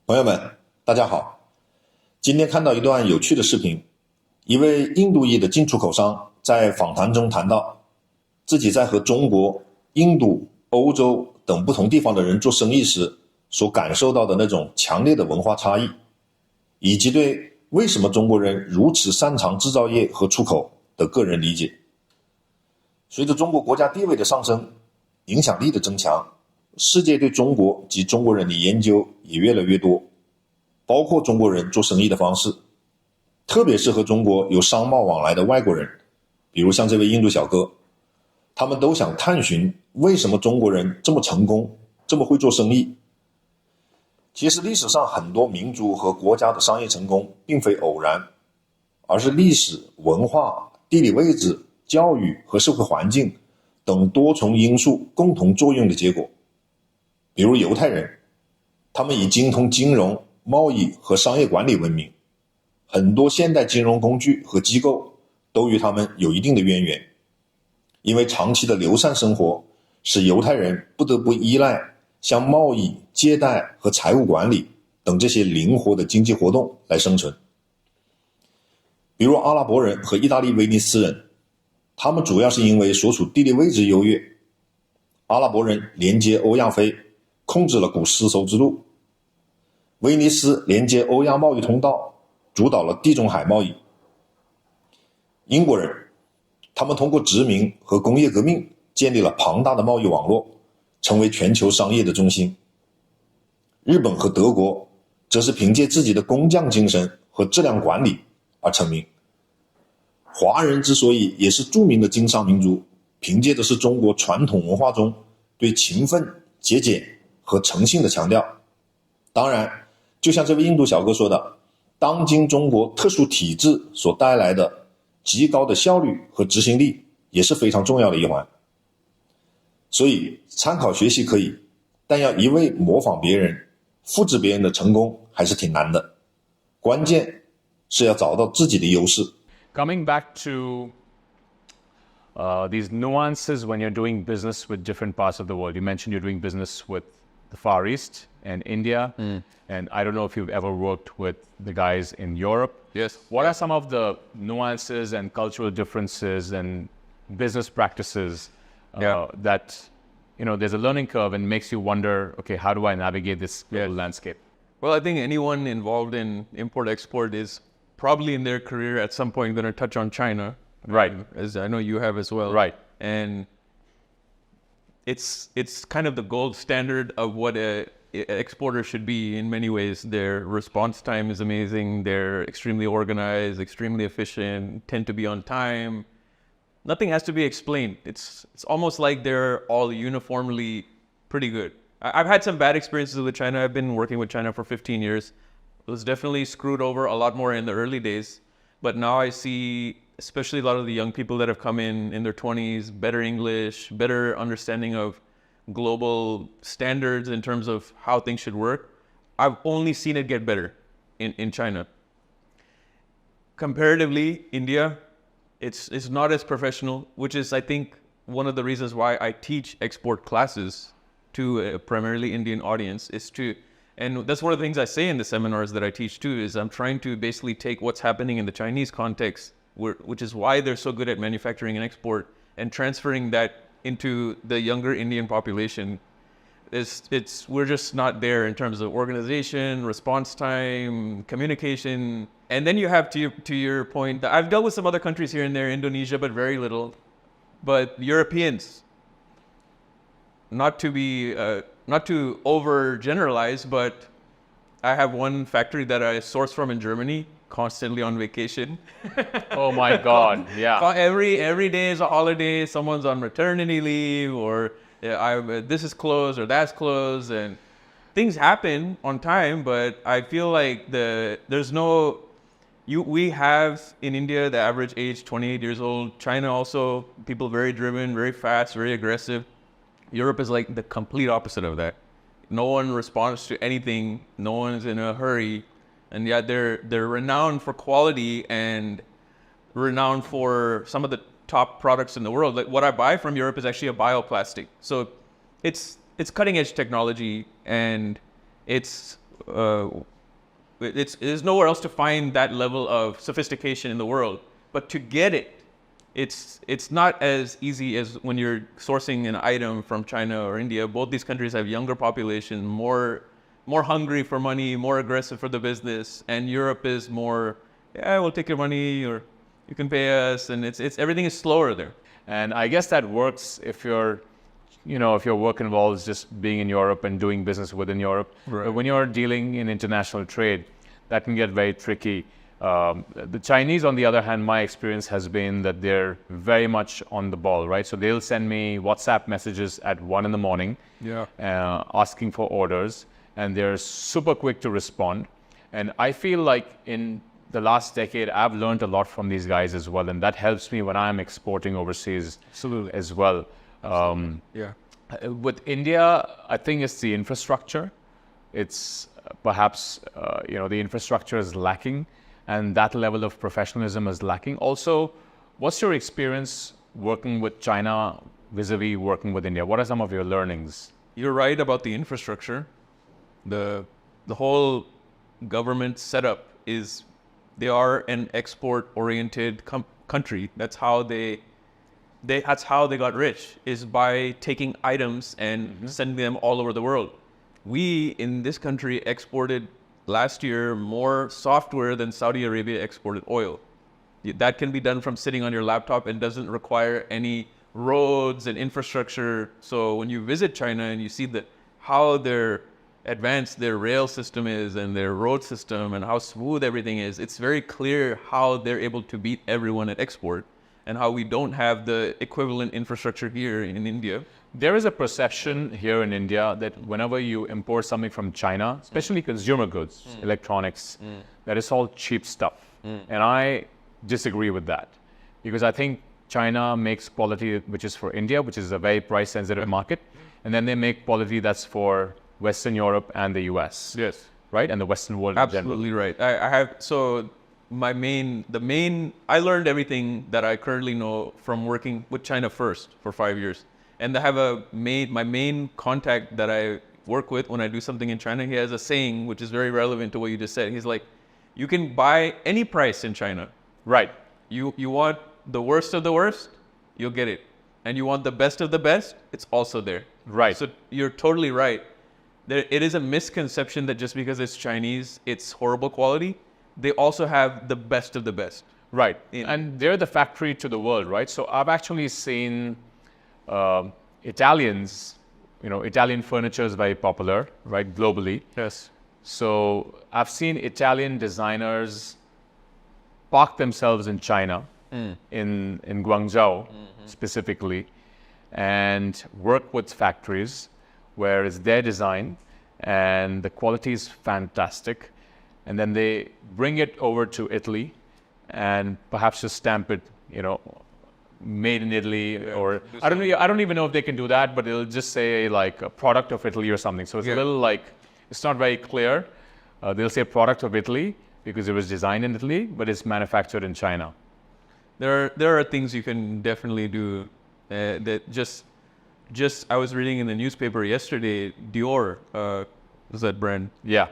朋友们，大家好。今天看到一段有趣的视频，一位印度裔的进出口商在访谈中谈到，自己在和中国、印度、欧洲等不同地方的人做生意时所感受到的那种强烈的文化差异，以及对为什么中国人如此擅长制造业和出口的个人理解。随着中国国家地位的上升，影响力的增强，世界对中国及中国人的研究也越来越多，包括中国人做生意的方式，特别是和中国有商贸往来的外国人，比如像这位印度小哥，他们都想探寻为什么中国人这么成功，这么会做生意。其实历史上很多民族和国家的商业成功并非偶然，而是历史、文化、地理位置、教育和社会环境等多重因素共同作用的结果。比如犹太人，他们以精通金融、贸易和商业管理闻名，很多现代金融工具和机构都与他们有一定的渊源。因为长期的流散生活，使犹太人不得不依赖像贸易、借贷和财务管理等这些灵活的经济活动来生存。比如阿拉伯人和意大利威尼斯人，他们主要是因为所处地理位置优越。阿拉伯人连接欧亚非，控制了古丝绸之路；威尼斯连接欧亚贸易通道，主导了地中海贸易。英国人，他们通过殖民和工业革命建立了庞大的贸易网络，成为全球商业的中心。日本和德国则是凭借自己的工匠精神和质量管理而成名。华人之所以也是著名的经商民族，凭借的是中国传统文化中对勤奋、节俭和诚信的强调。当然，就像这位印度小哥说的，当今中国特殊体制所带来的极高的效率和执行力也是非常重要的一环。所以参考学习可以，但要一味模仿别人、复制别人的成功还是挺难的。关键是要找到自己的优势。Coming back to these nuances when you're doing business with different parts of the world. You mentioned you're doing business with the Far East and India. And I don't know if you've ever worked with the guys in Europe. Yes. What are some of the nuances and cultural differences and business practices that, there's a learning curve and makes you wonder, okay, how do I navigate this global landscape? Well, I think anyone involved in import-export is probably in their career at some point going to touch on China. Right. As I know you have as well. Right. And it's kind of the gold standard of what a exporter should be in many ways. Their response time is amazing. They're extremely organized, extremely efficient, tend to be on time. Nothing has to be explained. It's almost like they're all uniformly pretty good. I've had some bad experiences with China. I've been working with China for 15 years. It was definitely screwed over a lot more in the early days. But now I see, especially a lot of the young people that have come in their 20s, better English, better understanding of global standards in terms of how things should work. I've only seen it get better in China. Comparatively, India, it's not as professional, which is, I think, one of the reasons why I teach export classes to a primarily Indian audience and that's one of the things I say in the seminars that I teach too, is I'm trying to basically take what's happening in the Chinese context, which is why they're so good at manufacturing and export, and transferring that into the younger Indian population. We're just not there in terms of organization, response time, communication. And then you have to your point, I've dealt with some other countries here and there, Indonesia, but very little. But Europeans, not to overgeneralize, but I have one factory that I source from in Germany, constantly on vacation. Oh my God, yeah. Every day is a holiday, someone's on maternity leave, or this is closed or that's closed, and things happen on time, but I feel like we have in India the average age 28 years old. China also, people very driven, very fast, very aggressive. Europe is like the complete opposite of that. No one responds to anything. No one's in a hurry. And yet they're renowned for quality and renowned for some of the top products in the world. Like what I buy from Europe is actually a bioplastic. So it's cutting edge technology, and it's there's nowhere else to find that level of sophistication in the world. But to get it, it's not as easy as when you're sourcing an item from China or India. Both these countries have younger population, more hungry for money, more aggressive for the business, and Europe is more, yeah, we'll take your money or you can pay us, and it's everything is slower there. And I guess that works if your work involves just being in Europe and doing business within Europe. Right. But when you're dealing in international trade, that can get very tricky. The Chinese, on the other hand, my experience has been that they're very much on the ball, right? So they'll send me WhatsApp messages at 1 a.m, asking for orders, and they're super quick to respond. And I feel like in the last decade, I've learned a lot from these guys as well, and that helps me when I'm exporting overseas. Absolutely. As well. With India, I think it's the infrastructure. It's perhaps, the infrastructure is lacking, and that level of professionalism is lacking. Also, what's your experience working with China vis-a-vis working with India? What are some of your learnings? You're right about the infrastructure. The whole government setup is, they are an export-oriented country. That's how they got rich, is by taking items and sending them all over the world. We in this country exported last year more software than Saudi Arabia exported oil. That can be done from sitting on your laptop and doesn't require any roads and infrastructure. So when you visit China and you see how advanced their rail system is and their road system and how smooth everything is, it's very clear how they're able to beat everyone at export, and how we don't have the equivalent infrastructure here in India. There is a perception here in India that whenever you import something from China, especially consumer goods, electronics, that it's all cheap stuff. And I disagree with that, because I think China makes quality which is for India, which is a very price sensitive market, and then they make quality that's for Western Europe and the US. Yes. Right? And the Western world. Absolutely right. I learned everything that I currently know from working with China first for 5 years. And I have my main contact that I work with when I do something in China, he has a saying which is very relevant to what you just said. He's like, you can buy any price in China. Right. You want the worst of the worst, you'll get it. And you want the best of the best, it's also there. Right. So you're totally right. It is a misconception that just because it's Chinese, it's horrible quality. They also have the best of the best. Right. And they're the factory to the world, right? So I've actually seen Italians, Italian furniture is very popular, right, globally. Yes. So I've seen Italian designers park themselves in China, in Guangzhou specifically, and work with factories where it's their design and the quality is fantastic. And then they bring it over to Italy and perhaps just stamp it, made in Italy, or I don't even know if they can do that, but it'll just say like a product of Italy or something. So it's a little like, it's not very clear. They'll say product of Italy because it was designed in Italy, but it's manufactured in China. There are things you can definitely do that just I was reading in the newspaper yesterday, Dior, is that brand? Yeah.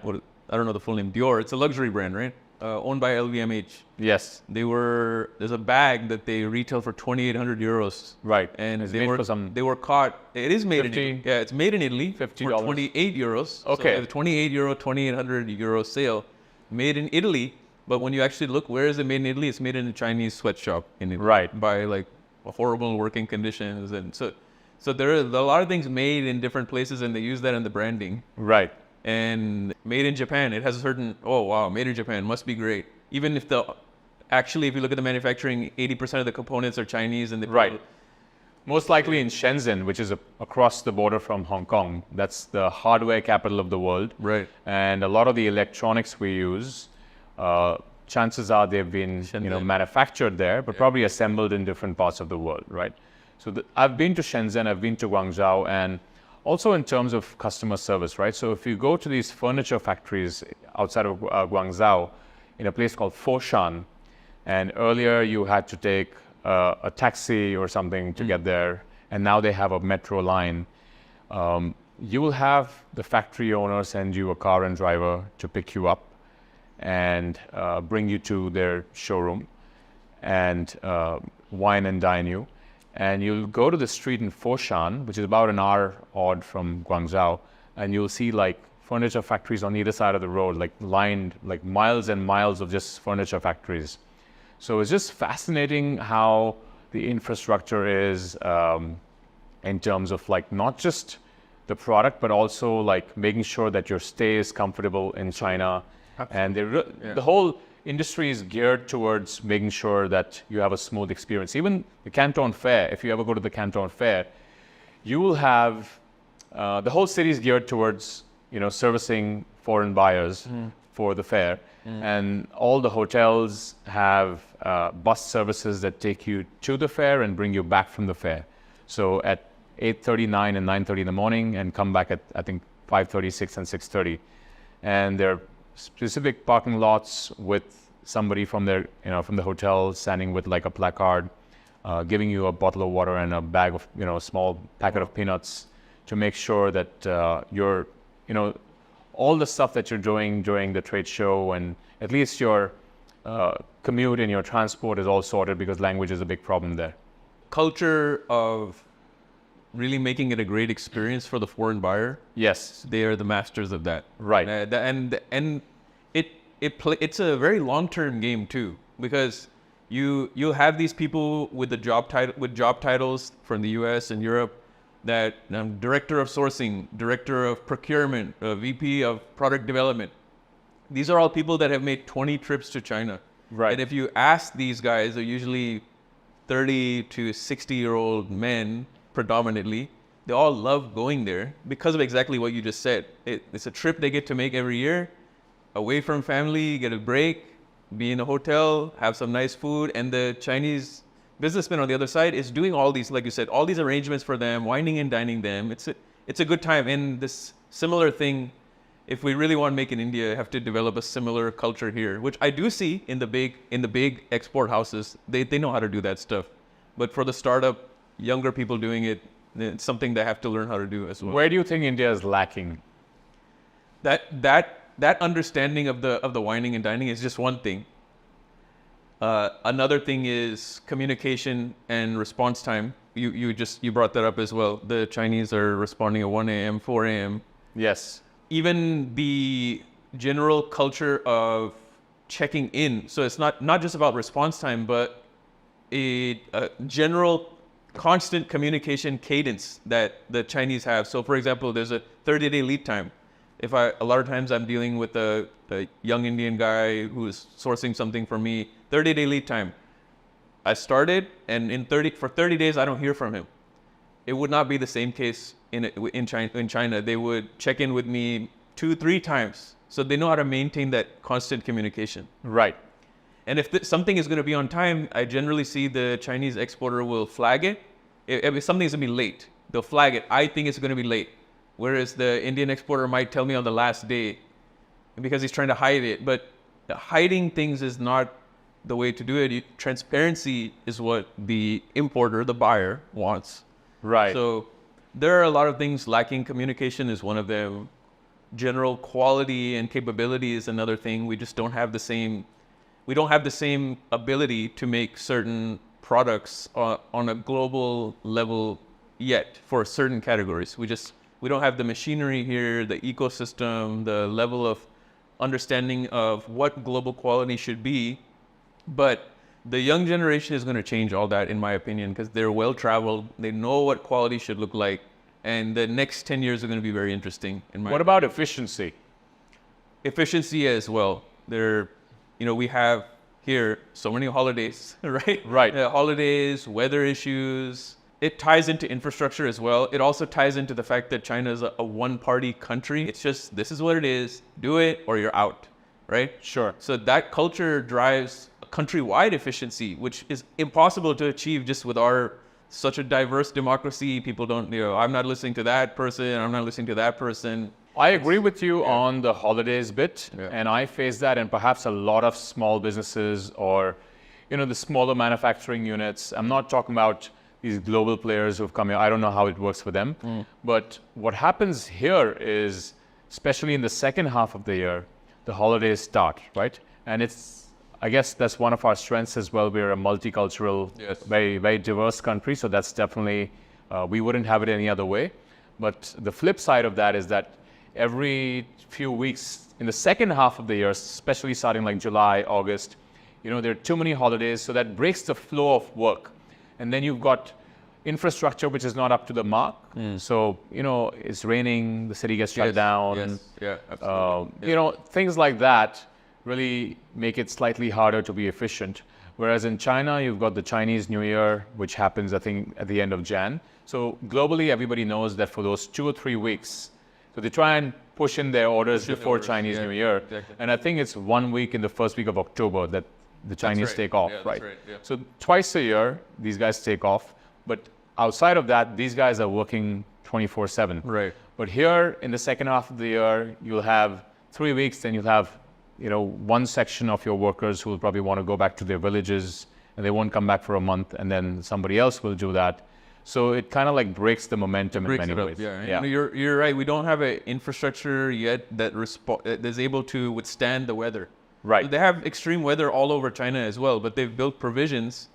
I don't know the full name. Dior, it's a luxury brand, right? Owned by LVMH. Yes. There's a bag that they retail for 2,800 euros. Right. And it's they were caught. It is made 50, in Italy. Yeah, it's made in Italy. $50. For 28 euros. Okay. So the 2,800 euro sale, made in Italy. But when you actually look, where is it made in Italy? It's made in a Chinese sweatshop in Italy. Right. By like horrible working conditions. And so there are a lot of things made in different places, and they use that in the branding. Right. And made in Japan, it has a certain, made in Japan, must be great. Even if if you look at the manufacturing, 80% of the components are Chinese. And right. Most likely in Shenzhen, which is across the border from Hong Kong. That's the hardware capital of the world. Right. And a lot of the electronics we use, chances are they've been manufactured there, but probably assembled in different parts of the world, right? So I've been to Shenzhen, I've been to Guangzhou, and also in terms of customer service, right? So if you go to these furniture factories outside of Guangzhou, in a place called Foshan, and earlier you had to take a taxi or something to get there, and now they have a metro line. you will have the factory owner send you a car and driver to pick you up and bring you to their showroom and wine and dine you. And you'll go to the street in Foshan, which is about an hour odd from Guangzhou, and you'll see like furniture factories on either side of the road, like lined, like miles and miles of just furniture factories. So it's just fascinating how the infrastructure is in terms of like not just the product, but also like making sure that your stay is comfortable in China. And the whole industry is geared towards making sure that you have a smooth experience. Even the Canton Fair, if you ever go to the Canton Fair, you will have, the whole city is geared towards, servicing foreign buyers for the fair. And all the hotels have bus services that take you to the fair and bring you back from the fair. So at 8:30, 9 and 9:30 in the morning, and come back at, I think, 5:30, 6 and 6:30. And there are specific parking lots with somebody from their, from the hotel standing with like a placard, giving you a bottle of water and a bag of, a small packet of peanuts to make sure that you're, all the stuff that you're doing during the trade show and at least your commute and your transport is all sorted, because language is a big problem there. Culture of really making it a great experience for the foreign buyer. Yes. They are the masters of that. Right. And it's a very long-term game too, because you'll have these people with the job titles from the US and Europe, that director of sourcing, director of procurement, VP of product development. These are all people that have made 20 trips to China. Right. And if you ask these guys, they're usually 30 to 60-year-old men predominantly. They all love going there because of exactly what you just said. It's a trip they get to make every year, away from family, get a break, be in a hotel, have some nice food, and the Chinese businessman on the other side is doing all these, like you said, all these arrangements for them, wining and dining them. It's a good time. And this similar thing, if we really want to make in India, have to develop a similar culture here, which I do see in the big export houses. They know how to do that stuff. But for the startup, younger people doing it, it's something they have to learn how to do as well. Where do you think India is lacking? That understanding of the wining and dining is just one thing. Another thing is communication and response time. You brought that up as well. The Chinese are responding at 1 a.m., 4 a.m. Yes. Even the general culture of checking in. So it's not just about response time, but a general constant communication cadence that the Chinese have. So for example, there's a 30-day lead time. A lot of times I'm dealing with a young Indian guy who's sourcing something for me, 30-day lead time. I started, and for 30 days, I don't hear from him. It would not be the same case in China. They would check in with me 2-3 times. So they know how to maintain that constant communication. Right. And if something is going to be on time, I generally see the Chinese exporter will flag it. If something is going to be late, they'll flag it. I think it's going to be late. Whereas the Indian exporter might tell me on the last day because he's trying to hide it. But hiding things is not the way to do it. Transparency is what the importer, the buyer, wants. Right. So there are a lot of things lacking. Communication is one of them. General quality and capability is another thing. We just don't have the same ability to make certain products on a global level yet for certain categories. We don't have the machinery here, the ecosystem, the level of understanding of what global quality should be. But the young generation is going to change all that, in my opinion, because they're well-traveled. They know what quality should look like. And the next 10 years are going to be very interesting, in my opinion. What about efficiency? Efficiency as well. We have here so many holidays, right? Right. Holidays, weather issues. It ties into infrastructure as well. It also ties into the fact that China is a one-party country. It's just, this is what it is. Do it or you're out, right? Sure. So that culture drives a countrywide efficiency, which is impossible to achieve just with such a diverse democracy. People don't, I'm not listening to that person. I'm not listening to that person. I agree with you on the holidays bit, and I face that, and perhaps a lot of small businesses or, the smaller manufacturing units. I'm not talking about these global players who've come here. I don't know how it works for them. But what happens here is, especially in the second half of the year, the holidays start, right? And I guess that's one of our strengths as well. We're a multicultural, very, very diverse country. So that's definitely, we wouldn't have it any other way. But the flip side of that is that every few weeks in the second half of the year, especially starting like July, August, there are too many holidays. So that breaks the flow of work. And then you've got infrastructure which is not up to the mark. So, it's raining, the city gets shut down. Absolutely. Things like that really make it slightly harder to be efficient. Whereas in China, you've got the Chinese New Year, which happens, I think, at the end of Jan. So globally, everybody knows that for those 2 or 3 weeks, so they try and push in their orders before Chinese New Year. Exactly. And I think it's 1 week in the first week of October that the Chinese take off, right? Yeah. So twice a year, these guys take off. But outside of that, these guys are working 24/7. Right. But here in the second half of the year, you'll have 3 weeks, then you'll have one section of your workers who will probably want to go back to their villages and they won't come back for a month, and then somebody else will do that. So it kind of like breaks the momentum in many ways. Yeah. You're right. We don't have an infrastructure yet that is able to withstand the weather. Right. They have extreme weather all over China as well, but they've built provisions.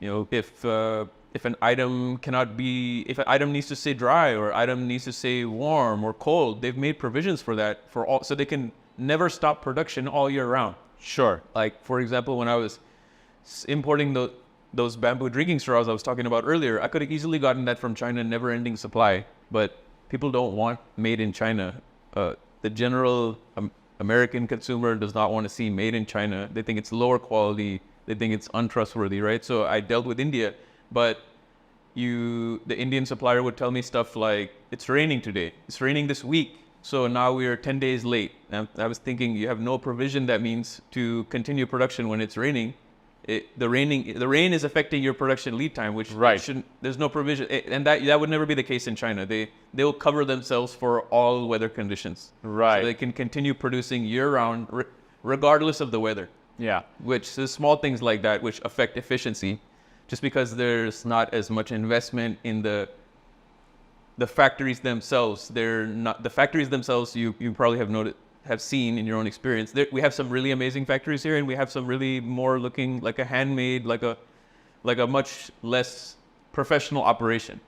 If an item if an item needs to stay dry or item needs to stay warm or cold, they've made provisions for that so they can never stop production all year round. Sure. Like, for example, when I was importing those bamboo drinking straws I was talking about earlier, I could have easily gotten that from China, never-ending supply. But people don't want made in China. The general American consumer does not want to see made in China. They think it's lower quality. They think it's untrustworthy, right? So I dealt with India, but the Indian supplier would tell me stuff like, it's raining today. It's raining this week. So now we are 10 days late. And I was thinking, you have no provision that means to continue production when it's raining. The rain is affecting your production lead time, which shouldn't. There's no provision, and that would never be the case in China. They'll cover themselves for all weather conditions. Right. So they can continue producing year round, regardless of the weather. Yeah. Which there's small things like that which affect efficiency, just because there's not as much investment in the factories themselves. They're not the factories themselves. You probably have seen in your own experience. We have some really amazing factories here, and we have some really more looking like a handmade, like a much less professional operation.